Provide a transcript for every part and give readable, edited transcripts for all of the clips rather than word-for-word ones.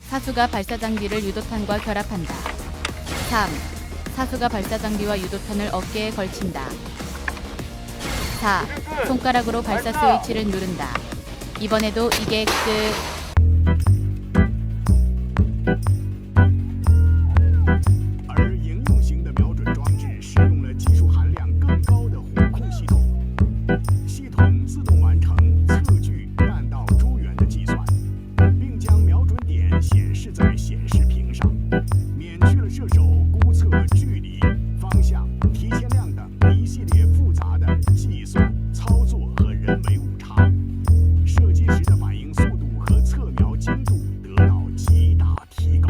사수가 발사장비를 유도탄과 결합한다. 3. 사수가 발사장비와 유도탄을 어깨에 걸친다. 4. 손가락으로 발사 스위치를 누른다. 이번에도 이게 끝. 而应用型的瞄准装置使用了技术含量更高的火控系统，系统自动完成测距弹道诸元的计算，并将瞄准点显示在显示屏上，免去了射手估测距离、方向、提前量等一系列复杂的计算、操作和人为误差。射击时的反应速度和测瞄精度得到极大提高。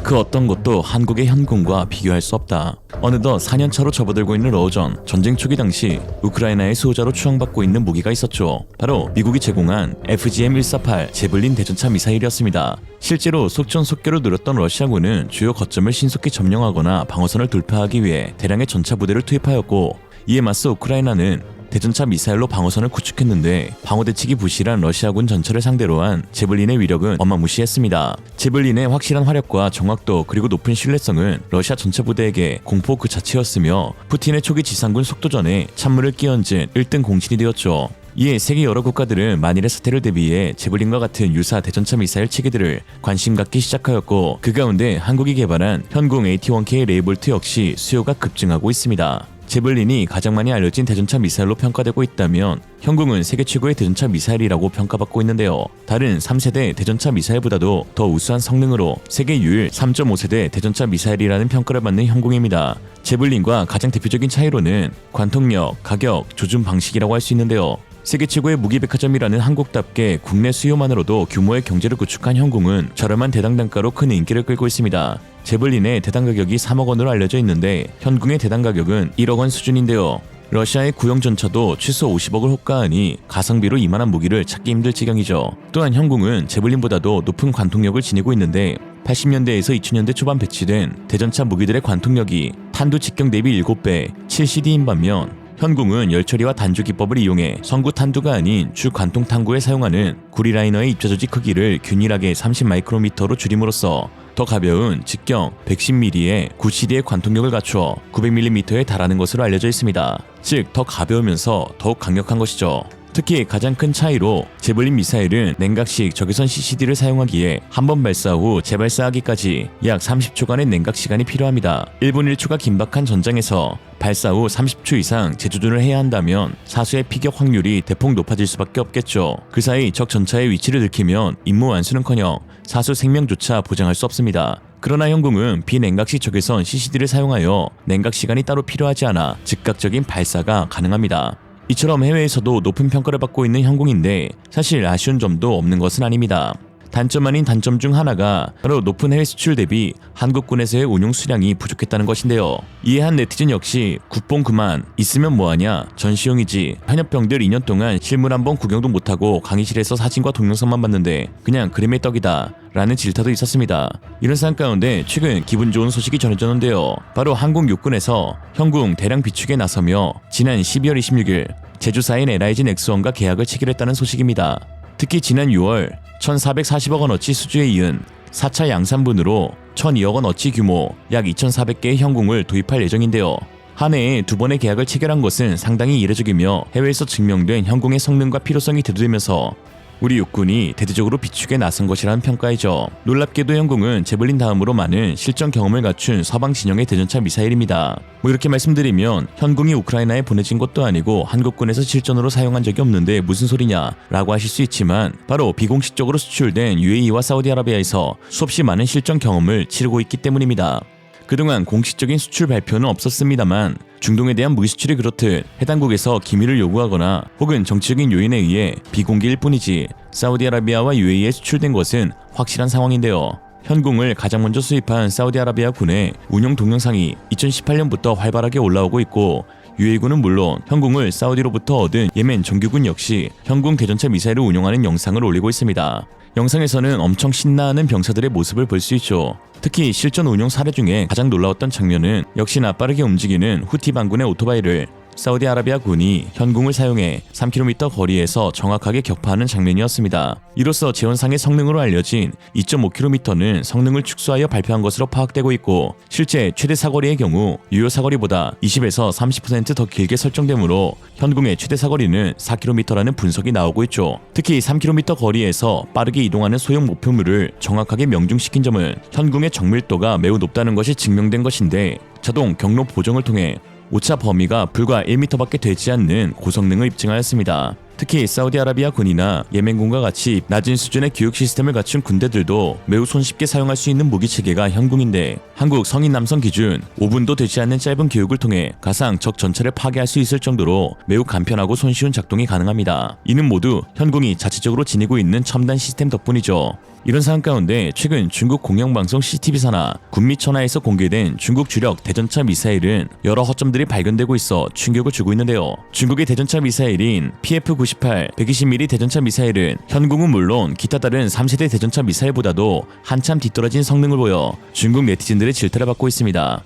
그 어떤 것도 한국의 현군과 비교할 수 없다. 어느덧 4년차로 접어들고 있는 러전, 전쟁 초기 당시 우크라이나의 수호자로 추앙받고 있는 무기가 있었죠. 바로 미국이 제공한 FGM-148 제블린 대전차 미사일이었습니다. 실제로 속전속결을 누렸던 러시아군은 주요 거점을 신속히 점령하거나 방어선을 돌파하기 위해 대량의 전차 부대를 투입하였고, 이에 맞서 우크라이나는 대전차 미사일로 방어선을 구축했는데 방어대책이 부실한 러시아군 전차를 상대로 한 제블린의 위력은 어마무시했습니다. 제블린의 확실한 화력과 정확도 그리고 높은 신뢰성은 러시아 전차 부대에게 공포 그 자체였으며 푸틴의 초기 지상군 속도전에 찬물을 끼얹은 1등 공신이 되었죠. 이에 세계 여러 국가들은 만일의 사태를 대비해 제블린과 같은 유사 대전차 미사일 체계들을 관심 갖기 시작하였고, 그 가운데 한국이 개발한 현궁 AT-1K 레이볼트 역시 수요가 급증하고 있습니다. 제블린이 가장 많이 알려진 대전차 미사일로 평가되고 있다면 현궁은 세계 최고의 대전차 미사일이라고 평가받고 있는데요. 다른 3세대 대전차 미사일보다도 더 우수한 성능으로 세계 유일 3.5세대 대전차 미사일이라는 평가를 받는 현궁입니다. 제블린과 가장 대표적인 차이로는 관통력, 가격, 조준 방식이라고 할 수 있는데요. 세계 최고의 무기백화점이라는 한국답게 국내 수요만으로도 규모의 경제를 구축한 현궁은 저렴한 대당 단가로 큰 인기를 끌고 있습니다. 제블린의 대당 가격이 3억 원으로 알려져 있는데 현궁의 대당 가격은 1억 원 수준인데요. 러시아의 구형 전차도 최소 50억을 호가하니 가성비로 이만한 무기를 찾기 힘들 지경이죠. 또한 현궁은 제블린보다도 높은 관통력을 지니고 있는데 80년대에서 2000년대 초반 배치된 대전차 무기들의 관통력이 탄두 직경 대비 7배, 7CD인 반면 현궁은 열처리와 단조 기법을 이용해 성구 탄두가 아닌 주 관통 탄구에 사용하는 구리라이너의 입자 조직 크기를 균일하게 30마이크로미터로 줄임으로써 더 가벼운 직경 110mm의 9CD의 관통력을 갖추어 900mm에 달하는 것으로 알려져 있습니다. 즉, 더 가벼우면서 더욱 강력한 것이죠. 특히 가장 큰 차이로 제블린 미사일은 냉각식 적외선 CCD를 사용하기에 한 번 발사 후 재발사하기까지 약 30초간의 냉각 시간이 필요합니다. 1분 1초가 긴박한 전장에서 발사 후 30초 이상 재조준을 해야 한다면 사수의 피격 확률이 대폭 높아질 수밖에 없겠죠. 그 사이 적 전차의 위치를 들키면 임무 완수는커녕 사수 생명조차 보장할 수 없습니다. 그러나 현궁은 비냉각식 적외선 CCD를 사용하여 냉각 시간이 따로 필요하지 않아 즉각적인 발사가 가능합니다. 이처럼 해외에서도 높은 평가를 받고 있는 현궁인데 사실 아쉬운 점도 없는 것은 아닙니다. 단점 아닌 단점 중 하나가 바로 높은 해외 수출 대비 한국군에서의 운용 수량이 부족했다는 것인데요. 이에 한 네티즌 역시 국뽕 그만, 있으면 뭐하냐, 전시용이지, 현역병들 2년 동안 실물 한번 구경도 못하고 강의실에서 사진과 동영상만 봤는데 그냥 그림의 떡이다 라는 질타도 있었습니다. 이런 상황 가운데 최근 기분 좋은 소식이 전해졌는데요. 바로 한국 육군에서 현궁 대량 비축에 나서며 지난 12월 26일 제주사인 LIG 넥스원과 계약을 체결했다는 소식입니다. 특히 지난 6월 1,440억 원어치 수주에 이은 4차 양산분으로 1,002억 원어치 규모 약 2,400개의 현궁을 도입할 예정인데요. 한 해에 2번의 계약을 체결한 것은 상당히 이례적이며 해외에서 증명된 현궁의 성능과 필요성이 대두되면서 우리 육군이 대대적으로 비축에 나선 것이라는 평가이죠. 놀랍게도 현궁은 제블린 다음으로 많은 실전 경험을 갖춘 서방 진영의 대전차 미사일입니다. 이렇게 말씀드리면 현궁이 우크라이나에 보내진 것도 아니고 한국군에서 실전으로 사용한 적이 없는데 무슨 소리냐 라고 하실 수 있지만 바로 비공식적으로 수출된 UAE와 사우디아라비아에서 수없이 많은 실전 경험을 치르고 있기 때문입니다. 그동안 공식적인 수출 발표는 없었습니다만 중동에 대한 무기 수출이 그렇듯 해당국에서 기밀을 요구하거나 혹은 정치적인 요인에 의해 비공개일 뿐이지 사우디아라비아와 UAE에 수출된 것은 확실한 상황인데요. 현궁을 가장 먼저 수입한 사우디아라비아 군의 운용 동영상이 2018년부터 활발하게 올라오고 있고 UAE군은 물론 현궁을 사우디로부터 얻은 예멘 정규군 역시 현궁 대전차 미사일을 운용하는 영상을 올리고 있습니다. 영상에서는 엄청 신나하는 병사들의 모습을 볼 수 있죠. 특히 실전 운용 사례 중에 가장 놀라웠던 장면은 역시나 빠르게 움직이는 후티 반군의 오토바이를 사우디아라비아 군이 현궁을 사용해 3km 거리에서 정확하게 격파하는 장면이었습니다. 이로써 재원상의 성능으로 알려진 2.5km는 성능을 축소하여 발표한 것으로 파악되고 있고, 실제 최대 사거리의 경우 유효 사거리보다 20에서 30% 더 길게 설정되므로 현궁의 최대 사거리는 4km라는 분석이 나오고 있죠. 특히 3km 거리에서 빠르게 이동하는 소형 목표물을 정확하게 명중시킨 점은 현궁의 정밀도가 매우 높다는 것이 증명된 것인데, 자동 경로 보정을 통해 오차 범위가 불과 1m밖에 되지 않는 고성능을 입증하였습니다. 특히 사우디아라비아 군이나 예멘군과 같이 낮은 수준의 교육 시스템을 갖춘 군대들도 매우 손쉽게 사용할 수 있는 무기 체계가 현궁인데, 한국 성인 남성 기준 5분도 되지 않는 짧은 교육을 통해 가상 적 전체를 파괴할 수 있을 정도로 매우 간편하고 손쉬운 작동이 가능합니다. 이는 모두 현궁이 자체적으로 지니고 있는 첨단 시스템 덕분이죠. 이런 상황 가운데 최근 중국 공영방송 CCTV사나 군미천하에서 공개된 중국 주력 대전차 미사일은 여러 허점들이 발견되고 있어 충격을 주고 있는데요. 중국의 대전차 미사일인 PF-98 120mm 대전차 미사일은 현궁은 물론 기타 다른 3세대 대전차 미사일보다도 한참 뒤떨어진 성능을 보여 중국 네티즌들의 질타를 받고 있습니다.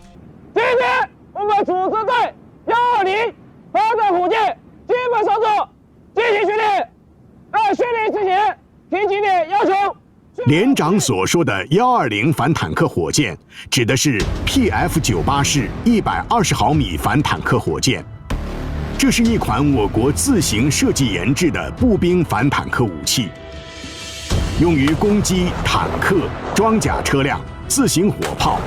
今天我们组织在120发展火箭基本上是进行训练，在训练之前提几点要求。 连长所说的120反坦克火箭，指的是 PF-98式120毫米反坦克火箭。这是一款我国自行设计研制的步兵反坦克武器，用于攻击坦克、装甲车辆、自行火炮，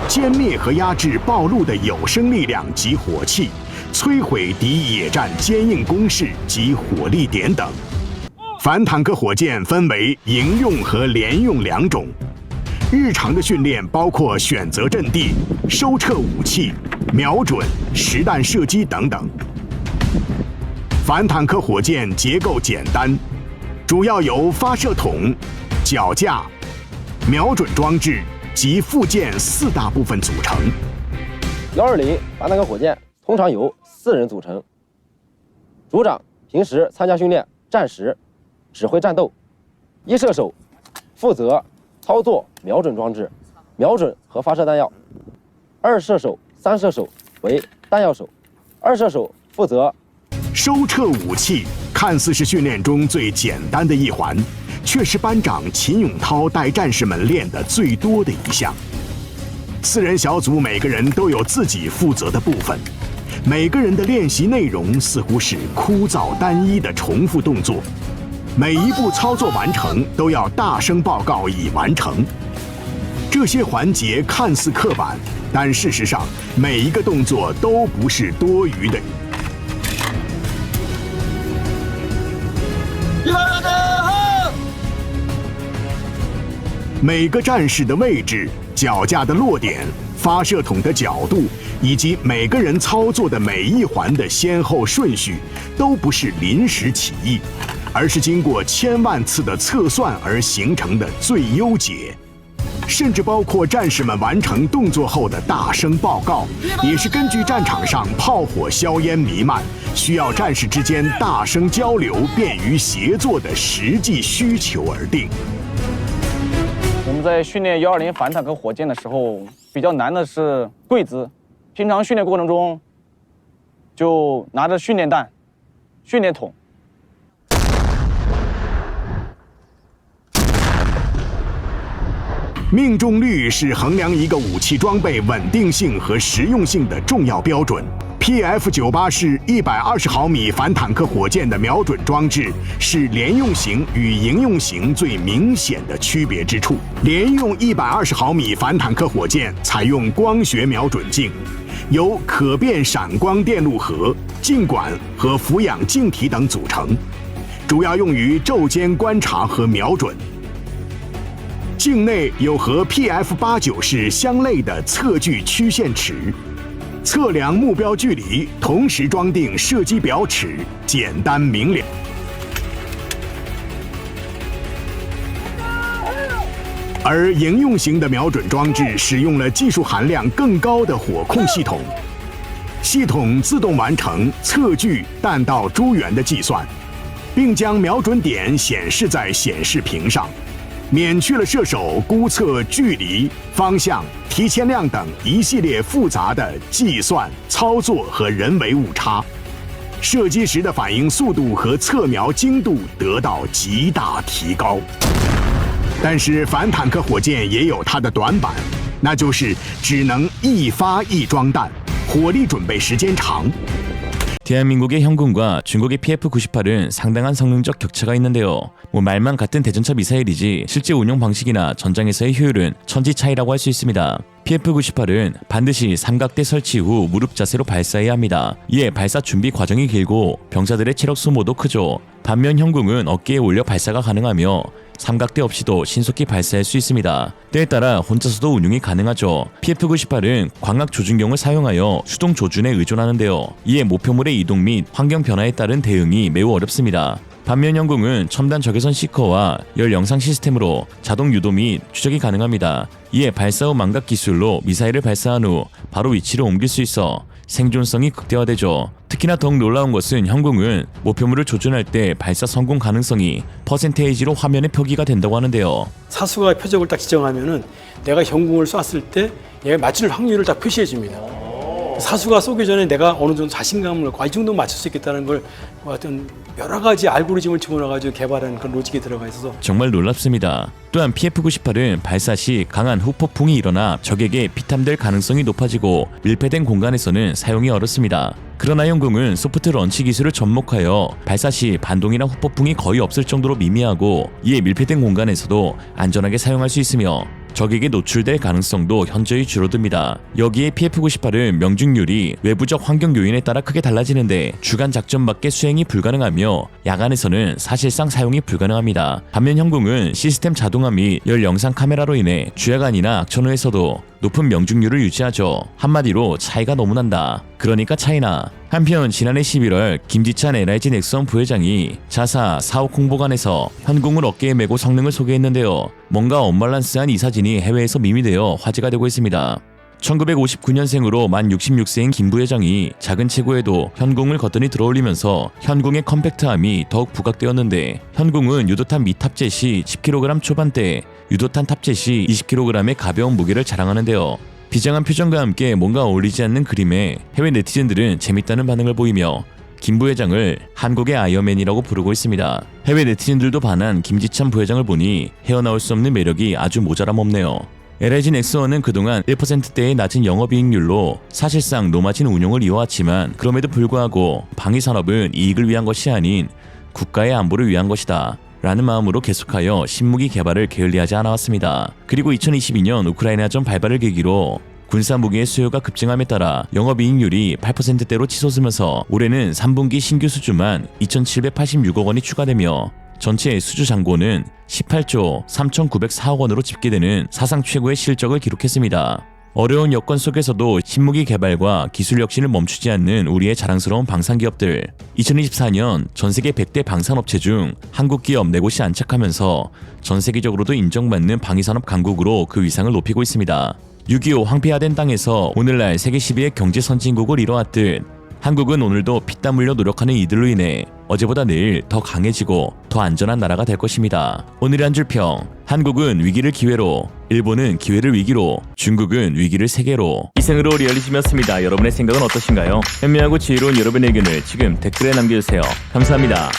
歼灭和压制暴露的有生力量及火器，摧毁敌野战坚硬工事及火力点等。 反坦克火箭分为营用和联用两种。日常的训练包括选择阵地、收撤武器、瞄准、实弹射击等等。反坦克火箭结构简单，主要由发射筒、脚架、瞄准装置及附件4大部分组成。120反坦克火箭通常由4人组成，组长平时参加训练，战时 指挥战斗，一射手负责操作瞄准装置，瞄准和发射弹药；二射手、三射手为弹药手，二射手负责收撤武器，看似是训练中最简单的一环，却是班长秦永涛带战士们练的最多的一项。4人小组每个人都有自己负责的部分，每个人的练习内容似乎是枯燥单一的重复动作。 每一步操作完成都要大声报告已完成。这些环节看似刻板，但事实上每一个动作都不是多余的。每个战士的位置、脚架的落点、发射筒的角度，以及每个人操作的每一环的先后顺序，都不是临时起意。 而是经过千万次的测算而形成的最优解，甚至包括战士们完成动作后的大声报告，也是根据战场上炮火硝烟弥漫，需要战士之间大声交流、便于协作的实际需求而定。我们在训练120反坦克火箭的时候，比较难的是跪姿。平常训练过程中，就拿着训练弹、训练筒。 命中率是衡量一个武器装备稳定性和实用性的重要标准。PF-98式120毫米反坦克火箭的瞄准装置是联用型与营用型最明显的区别之处。联用120毫米反坦克火箭采用光学瞄准镜，由可变闪光电路盒、镜管和俯仰镜体等组成，主要用于昼间观察和瞄准。 镜内有和 PF-89式相类的测距曲线尺，测量目标距离，同时装订射击表尺，简单明了。而营用型的瞄准装置使用了技术含量更高的火控系统，系统自动完成测距弹道株元的计算，并将瞄准点显示在显示屏上。免去了射手估测距离、方向、提前量等一系列复杂的计算、操作和人为误差，射击时的反应速度和测瞄精度得到极大提高。但是反坦克火箭也有它的短板，那就是只能一发一装弹，火力准备时间长。 대한민국의 현군과 중국의 PF-98은 상당한 성능적 격차가 있는데요. 말만 같은 대전차 미사일이지 실제 운용 방식이나 전장에서의 효율은 천지 차이라고 할 수 있습니다. PF-98은 반드시 삼각대 설치 후 무릎 자세로 발사해야 합니다. 이에 발사 준비 과정이 길고 병사들의 체력 소모도 크죠. 반면 현궁은 어깨에 올려 발사가 가능하며 삼각대 없이도 신속히 발사할 수 있습니다. 때에 따라 혼자서도 운용이 가능하죠. PF-98은 광학 조준경을 사용하여 수동 조준에 의존하는데요. 이에 목표물의 이동 및 환경 변화에 따른 대응이 매우 어렵습니다. 반면 현궁은 첨단 적외선 시커와 열 영상 시스템으로 자동 유도 및 추적이 가능합니다. 이에 발사 후 망각 기술로 미사일을 발사한 후 바로 위치를 옮길 수 있어 생존성이 극대화되죠. 특히나 더욱 놀라운 것은 현궁은 목표물을 조준할 때 발사 성공 가능성이 퍼센테이지로 화면에 표기가 된다고 하는데요. 사수가 표적을 딱 지정하면은 내가 현궁을 쐈을 때 얘가 맞출 확률을 딱 표시해 줍니다. 사수가 쏘기 전에 내가 어느 정도 자신감을 갖고 이 정도 맞출 수 있겠다는 걸 어떤 여러 가지 알고리즘을 집어넣어가지고 개발한 그런 로직이 들어가 있어서 정말 놀랍습니다. 또한 PF-98은 발사 시 강한 후폭풍이 일어나 적에게 피탐될 가능성이 높아지고 밀폐된 공간에서는 사용이 어렵습니다. 그러나 현궁은 소프트 런치 기술을 접목하여 발사 시 반동이나 후폭풍이 거의 없을 정도로 미미하고 이에 밀폐된 공간에서도 안전하게 사용할 수 있으며 적에게 노출될 가능성도 현저히 줄어듭니다. 여기에 PF-98은 명중률이 외부적 환경 요인에 따라 크게 달라지는데 주간 작전밖에 수행이 불가능하며 야간에서는 사실상 사용이 불가능합니다. 반면 현궁은 시스템 자동화 및 열 영상 카메라로 인해 주야간이나 악천후에서도 높은 명중률을 유지하죠. 한마디로 차이가 너무 난다. 그러니까 차이나. 한편 지난해 11월 김지찬 LIG 넥스원 부회장이 자사 사옥 홍보관에서 현궁을 어깨에 메고 성능을 소개했는데요. 뭔가 언밸런스한 이 사진이 해외에서 밈이되어 화제가 되고 있습니다. 1959년생으로 만 66세인 김 부회장이 작은 체구에도 현궁을 거뜬히 들어올리면서 현궁의 컴팩트함이 더욱 부각되었는데 현궁은 유도탄 미탑재 시 10kg 초반대, 유도탄 탑재 시 20kg의 가벼운 무게를 자랑하는데요. 비장한 표정과 함께 뭔가 어울리지 않는 그림에 해외 네티즌들은 재밌다는 반응을 보이며 김 부회장을 한국의 아이언맨이라고 부르고 있습니다. 해외 네티즌들도 반한 김지찬 부회장을 보니 헤어나올 수 없는 매력이 아주 모자람 없네요. LIG 넥스원은 그동안 1%대의 낮은 영업이익률로 사실상 노마진 운용을 이어왔지만 그럼에도 불구하고 방위산업은 이익을 위한 것이 아닌 국가의 안보를 위한 것이다 라는 마음으로 계속하여 신무기 개발을 게을리하지 않아왔습니다. 그리고 2022년 우크라이나전 발발을 계기로 군사무기의 수요가 급증함에 따라 영업이익률이 8%대로 치솟으면서 올해는 3분기 신규 수주만 2,786억 원이 추가되며 전체 수주 잔고는 18조 3,904억 원으로 집계되는 사상 최고의 실적을 기록했습니다. 어려운 여건 속에서도 신무기 개발과 기술 혁신을 멈추지 않는 우리의 자랑스러운 방산기업들. 2024년 전세계 100대 방산업체 중 한국 기업 4곳이 안착하면서 전세계적으로도 인정받는 방위산업 강국으로 그 위상을 높이고 있습니다. 6.25 황폐화된 땅에서 오늘날 세계 10위의 경제 선진국을 이뤄왔듯 한국은 오늘도 피땀 흘려 노력하는 이들로 인해 어제보다 내일 더 강해지고 더 안전한 나라가 될 것입니다. 오늘의 한 줄 평. 한국은 위기를 기회로, 일본은 기회를 위기로, 중국은 위기를 세계로. 이생으로 리얼리즘이었습니다. 여러분의 생각은 어떠신가요? 현명하고 지혜로운 여러분의 의견을 지금 댓글에 남겨주세요. 감사합니다.